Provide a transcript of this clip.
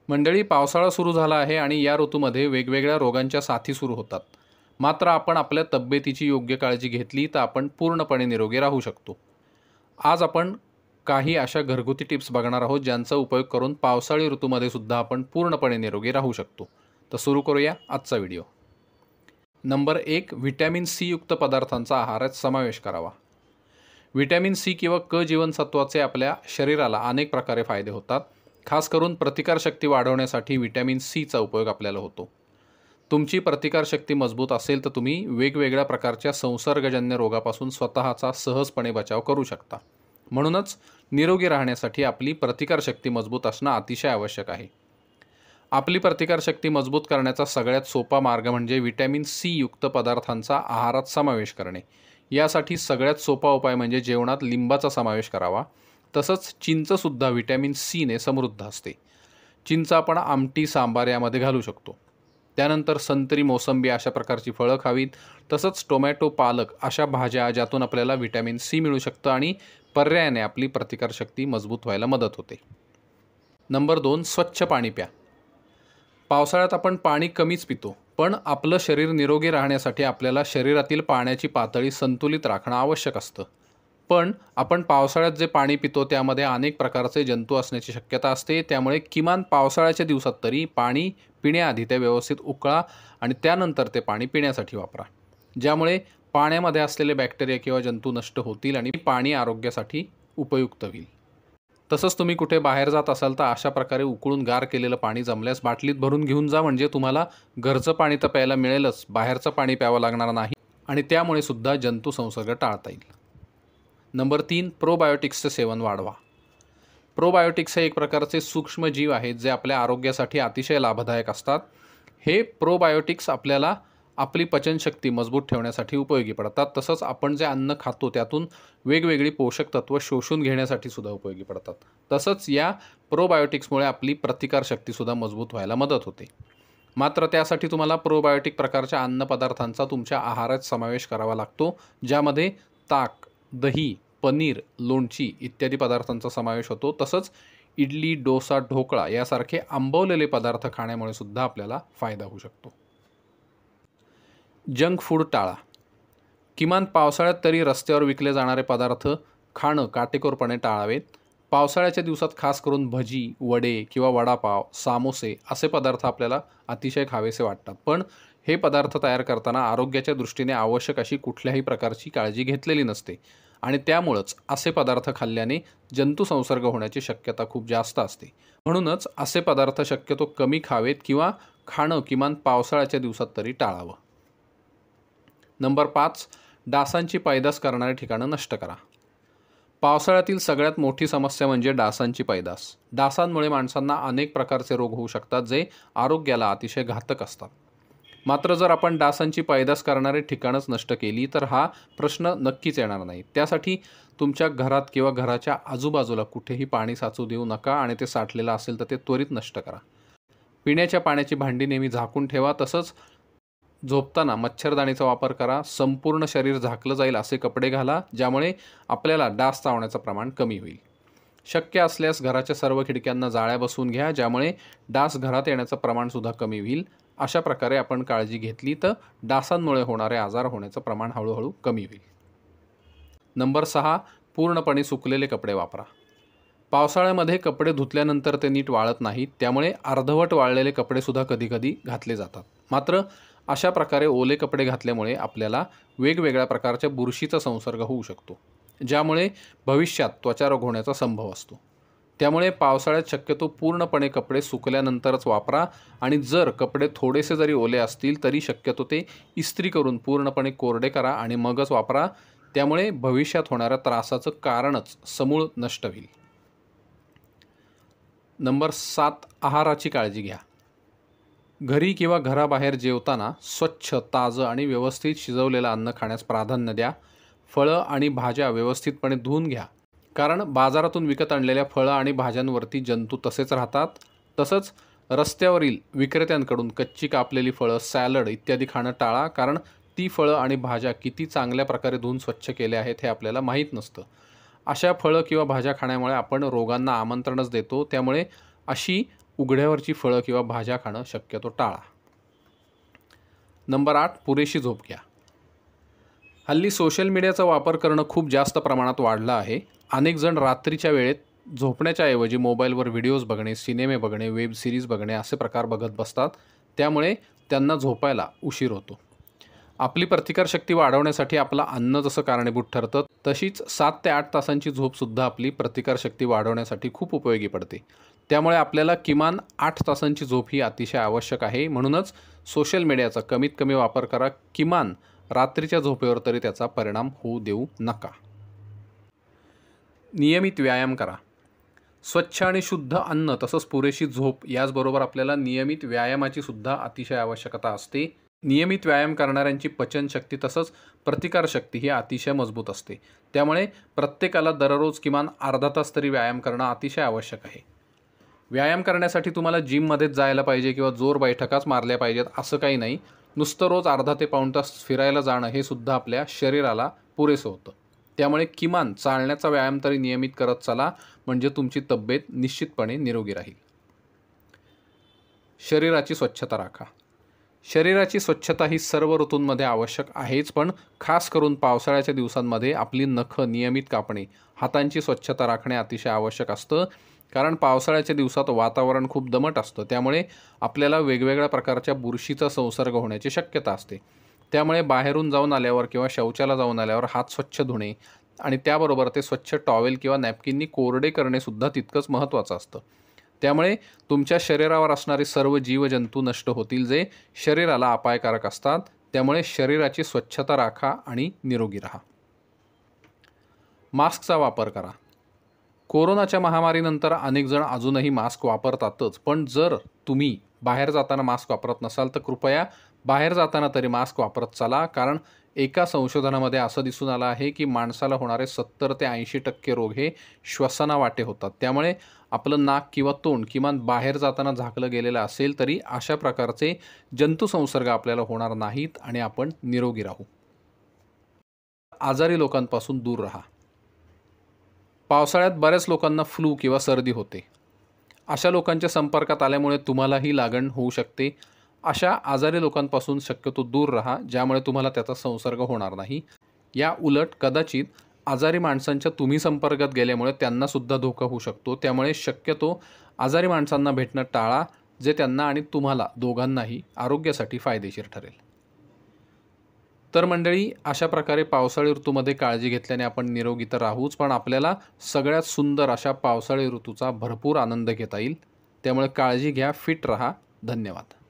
मंडळी, पावसाळा सुरू झाला आहे आणि या ऋतूमध्ये वेगवेगळ्या रोगांच्या साथी सुरू होतात. मात्र आपण आपल्या तब्येतीची योग्य काळजी घेतली तर आपण पूर्णपणे निरोगी राहू शकतो. आज आपण काही अशा घरगुती टिप्स बघणार आहोत ज्यांचा उपयोग करून पावसाळी ऋतूमध्ये सुद्धा आपण पूर्णपणे निरोगी राहू शकतो. तर सुरू करूया आजचा व्हिडिओ. नंबर 1, व्हिटॅमिन सी युक्त पदार्थांचा आहारात समावेश करावा. व्हिटॅमिन सी किंवा क जीवनसत्वाचे आपल्या शरीराला अनेक प्रकारे फायदे होतात. खास करून प्रतिकारशक्ती वाढवण्यासाठी व्हिटॅमिन सीचा उपयोग आपल्याला होतो. तुमची प्रतिकारशक्ती मजबूत असेल तर तुम्ही वेगवेगळ्या प्रकारच्या संसर्गजन्य रोगापासून स्वतःचा सहजपणे बचाव करू शकता. म्हणूनच निरोगी राहण्यासाठी आपली प्रतिकारशक्ती मजबूत असणं अतिशय आवश्यक आहे. आपली प्रतिकारशक्ती मजबूत करण्याचा सगळ्यात सोपा मार्ग म्हणजे व्हिटॅमिन सी युक्त पदार्थांचा आहारात समावेश करणे. यासाठी सगळ्यात सोपा उपाय म्हणजे जेवणात लिंबाचा समावेश करावा. तसंच चिंचसुद्धा व्हिटॅमिन सीने समृद्ध असते. चिंच आपण आमटी, सांबार यामध्ये घालू शकतो. त्यानंतर संत्री, मोसंबी अशा प्रकारची फळं खावीत. तसंच टोमॅटो, पालक अशा भाज्या ज्यातून आपल्याला व्हिटॅमिन सी मिळू शकतं आणि पर्यायाने आपली प्रतिकारशक्ती मजबूत व्हायला मदत होते. नंबर 2, स्वच्छ पाणी प्या. पावसाळ्यात आपण पाणी कमीच पितो, पण आपलं शरीर निरोगी राहण्यासाठी आपल्याला शरीरातील पाण्याची पातळी संतुलित राखणं आवश्यक असतं. पण आपण पावसाळ्यात जे पाणी पितो त्यामध्ये अनेक प्रकारचे जंतू असण्याची शक्यता असते. त्यामुळे किमान पावसाळ्याच्या दिवसात तरी पाणी पिण्याआधी ते व्यवस्थित उकळा आणि त्यानंतर ते पाणी पिण्यासाठी वापरा. ज्यामुळे पाण्यामध्ये असलेले बॅक्टेरिया किंवा जंतू नष्ट होतील आणि पाणी आरोग्यासाठी उपयुक्त होईल. तसंच तुम्ही कुठे बाहेर जात असाल तर अशा प्रकारे उकळून गार केलेलं पाणी जमल्यास बाटलीत भरून घेऊन जा. म्हणजे तुम्हाला घरचं पाणी तर प्यायला मिळेलच, बाहेरचं पाणी प्यावं लागणार नाही आणि त्यामुळे सुद्धा जंतू संसर्ग टाळता येईल. नंबर 3, प्रोबायोटिक्सचं सेवन वाढवा. प्रोबायोटिक्स हे एक प्रकारचे सूक्ष्म जीव आहेत जे आपल्या आरोग्यासाठी अतिशय लाभदायक असतात. हे प्रोबायोटिक्स आपल्याला आपली पचनशक्ती मजबूत ठेवण्यासाठी उपयोगी पडतात. तसंच आपण जे अन्न खातो त्यातून वेगवेगळी पोषक तत्त्व शोषून घेण्यासाठी सुद्धा उपयोगी पडतात. तसंच या प्रोबायोटिक्समुळे आपली प्रतिकारशक्तीसुद्धा मजबूत व्हायला मदत होते. मात्र त्यासाठी तुम्हाला प्रोबायोटिक प्रकारच्या अन्नपदार्थांचा तुमच्या आहारात समावेश करावा लागतो. ज्यामध्ये ताक, दही, पनीर, लोणची इत्यादी पदार्थांचा समावेश होतो. तसंच इडली, डोसा, ढोकळा यासारखे आंबवलेले पदार्थ खाण्यामुळे सुद्धा आपल्याला फायदा होऊ शकतो. जंक फूड टाळा. किमान पावसाळ्यात तरी रस्त्यावर विकले जाणारे पदार्थ खाणं काटेकोरपणे टाळावेत. पावसाळ्याच्या दिवसात खास करून भजी, वडे किंवा वडापाव, सामोसे असे पदार्थ आपल्याला अतिशय खावेसे वाटतात. पण हे पदार्थ तयार करताना आरोग्याच्या दृष्टीने आवश्यक अशी कुठल्याही प्रकारची काळजी घेतलेली नसते आणि त्यामुळंच असे पदार्थ खाल्ल्याने जंतू संसर्ग होण्याची शक्यता खूप जास्त असते. म्हणूनच असे पदार्थ शक्यतो कमी खावेत किंवा खाणं किमान पावसाळ्याच्या दिवसात तरी टाळावं. नंबर 5, डासांची पैदास करणारी ठिकाणं नष्ट करा. पावसाळ्यातील सगळ्यात मोठी समस्या म्हणजे डासांची पैदास. डासांमुळे माणसांना अनेक प्रकारचे रोग होऊ शकतात जे आरोग्याला अतिशय घातक असतात. मात्र जर आपण डासांची पैदास करणारी ठिकाणंच नष्ट केली तर हा प्रश्न नक्कीच येणार नाही. त्यासाठी तुमच्या घरात किंवा घराच्या आजूबाजूला कुठेही पाणी साचू देऊ नका आणि ते साठलेलं असेल तर ते त्वरित नष्ट करा. पिण्याच्या पाण्याची भांडी नेहमी झाकून ठेवा. तसंच झोपताना मच्छरदाणीचा वापर करा. संपूर्ण शरीर झाकलं जाईल असे कपडे घाला ज्यामुळे आपल्याला डास चावण्याचं प्रमाण कमी होईल. शक्य असल्यास घराच्या सर्व खिडक्यांना जाळ्या बसवून घ्या ज्यामुळे डास घरात येण्याचं प्रमाणसुद्धा कमी होईल. अशा प्रकारे आपण काळजी घेतली तर डासांमुळे होणारे आजार होण्याचं प्रमाण हळूहळू कमी होईल. नंबर 6, पूर्णपणे सुकलेले कपडे वापरा. पावसाळ्यामध्ये कपडे धुतल्यानंतर ते नीट वाळत नाहीत. त्यामुळे अर्धवट वाळलेले कपडेसुद्धा कधीकधी घातले जातात. मात्र अशा प्रकारे ओले कपडे घातल्यामुळे आपल्याला वेगवेगळ्या प्रकारच्या बुरशीचा संसर्ग होऊ शकतो ज्यामुळे भविष्यात त्वचारोग होण्याचा संभव असतो. त्यामुळे पावसाळ्यात शक्यतो पूर्णपणे कपडे सुकल्यानंतरच वापरा आणि जर कपडे थोडेसे जरी ओले असतील तरी शक्यतो ते इस्त्री करून पूर्णपणे कोरडे करा आणि मगच वापरा. त्यामुळे भविष्यात होणाऱ्या त्रासाचं कारणच समूळ नष्ट होईल. नंबर 7, आहाराची काळजी घ्या. घरी किंवा घराबाहेर जेवताना स्वच्छ, ताजं आणि व्यवस्थित शिजवलेलं अन्न खाण्यास प्राधान्य द्या. फळं आणि भाज्या व्यवस्थितपणे धुवून घ्या. कारण बाजारातून विकत आणलेल्या फळं आणि भाज्यांवरती जंतू तसेच राहतात. तसंच रस्त्यावरील विक्रेत्यांकडून कच्ची कापलेली फळं, सॅलड इत्यादी खाणं टाळा. कारण ती फळं आणि भाज्या किती चांगल्या प्रकारे धुवून स्वच्छ केल्या आहेत हे आपल्याला माहीत नसतं. अशा फळं किंवा भाज्या खाण्यामुळे आपण रोगांना आमंत्रणच देतो. त्यामुळे अशी उघड्यावरची फळं किंवा भाज्या खाणं शक्यतो टाळा. नंबर 8, पुरेशी झोप घ्या. हल्ली सोशल मीडियाचा वापर करणं खूप जास्त प्रमाणात वाढलं आहे. अनेक जण रात्रीच्या वेळेत झोपण्याच्या ऐवजी मोबाईलवर व्हिडिओज बघणे, सिनेमे बघणे, वेब सिरीज बघणे असे प्रकार बघत बसतात. त्यामुळे त्यांना झोपायला उशीर होतो. आपली प्रतिकारशक्ती वाढवण्यासाठी आपलं अन्न जसं कारणीभूत ठरतं, तशीच 7 ते 8 तासांची झोपसुद्धा आपली प्रतिकारशक्ती वाढवण्यासाठी खूप उपयोगी पडते. त्यामुळे आपल्याला किमान 8 तासांची झोप ही अतिशय आवश्यक आहे. म्हणूनच सोशल मीडियाचा कमीत कमी वापर करा. किमान रात्रीच्या झोपेवर तरी त्याचा परिणाम होऊ देऊ नका. नियमित व्यायाम करा. स्वच्छ आणि शुद्ध अन्न तसंच पुरेशी झोप याचबरोबर आपल्याला नियमित व्यायामाची सुद्धा अतिशय आवश्यकता असते. नियमित व्यायाम करणाऱ्यांची पचनशक्ती तसंच प्रतिकारशक्ती ही अतिशय मजबूत असते. त्यामुळे प्रत्येकाला दररोज किमान अर्धा तास तरी व्यायाम करणं अतिशय आवश्यक आहे. व्यायाम करण्यासाठी तुम्हाला जिममध्येच जायला पाहिजे किंवा जोर बैठकाच मारल्या पाहिजेत असं काही नाही. नुसतं रोज अर्धा ते पाऊण तास फिरायला जाणं हे सुद्धा आपल्या शरीराला पुरेसं होतं. त्यामुळे किमान चालण्याचा व्यायाम तरी नियमित करत चला, म्हणजे तुमची तब्येत निश्चितपणे निरोगी राहील. शरीराची स्वच्छता राखा. शरीराची स्वच्छता ही सर्व ऋतूंमध्ये आवश्यक आहेच, पण खास करून पावसाळ्याच्या दिवसांमध्ये आपली नखं नियमित कापणे, हातांची स्वच्छता राखणे अतिशय आवश्यक असतं. कारण पावसाळ्याच्या दिवसात वातावरण खूप दमट असतं. त्यामुळे आपल्याला वेगवेगळ्या प्रकारच्या बुरशीचा संसर्ग होण्याची शक्यता असते. त्यामुळे बाहेरून जाऊन आल्यावर किंवा शौचाला जाऊन आल्यावर हात स्वच्छ धुणे आणि त्याबरोबर ते स्वच्छ टॉवेल किंवा नॅपकिननी कोरडे करणेसुद्धा तितकंच महत्त्वाचं असतं. त्यामुळे तुमच्या शरीरावर असणारे सर्व जीवजंतू नष्ट होतील जे शरीराला अपायकारक असतात. त्यामुळे शरीराची स्वच्छता राखा आणि निरोगी राहा. मास्कचा वापर करा. कोरोनाच्या महामारीनंतर अनेक जण अजूनही मास्क वापरतातच, पण जर तुम्ही बाहेर जाताना मास्क वापरत नसाल तर कृपया बाहेर जाताना तरी मास्क वापरत चला. कारण एका संशोधनामध्ये असं दिसून आलं आहे की माणसाला होणारे 70 ते 80% रोग हे श्वसनावाटे होतात. त्यामुळे आपलं नाक किंवा तोंड किमान बाहेर जाताना झाकलं गेलेलं असेल तरी अशा प्रकारचे जंतुसंसर्ग आपल्याला होणार नाहीत आणि आपण निरोगी राहू. आजारी लोकांपासून दूर राहा. पावसाळ्यात बऱ्याच लोकांना फ्लू किंवा सर्दी होते. अशा लोकांच्या संपर्कात आल्यामुळे तुम्हालाही लागण होऊ शकते. अशा आजारी लोकांपासून शक्यतो दूर राहा, ज्यामुळे तुम्हाला त्याचा संसर्ग होणार नाही. या उलट कदाचित आजारी माणसांच्या तुम्ही संपर्कात गेल्यामुळे त्यांनासुद्धा धोका होऊ शकतो. त्यामुळे शक्यतो आजारी माणसांना भेटणं टाळा, जे त्यांना आणि तुम्हाला दोघांनाही आरोग्यासाठी फायदेशीर ठरेल. तर मंडळी, अशा प्रकारे पावसाळी ऋतूमध्ये काळजी घेतल्याने आपण निरोगी तर राहूच, पण आपल्याला सगळ्यात सुंदर अशा पावसाळी ऋतूचा भरपूर आनंद घेता येईल. त्यामुळे काळजी घ्या, फिट राहा. धन्यवाद.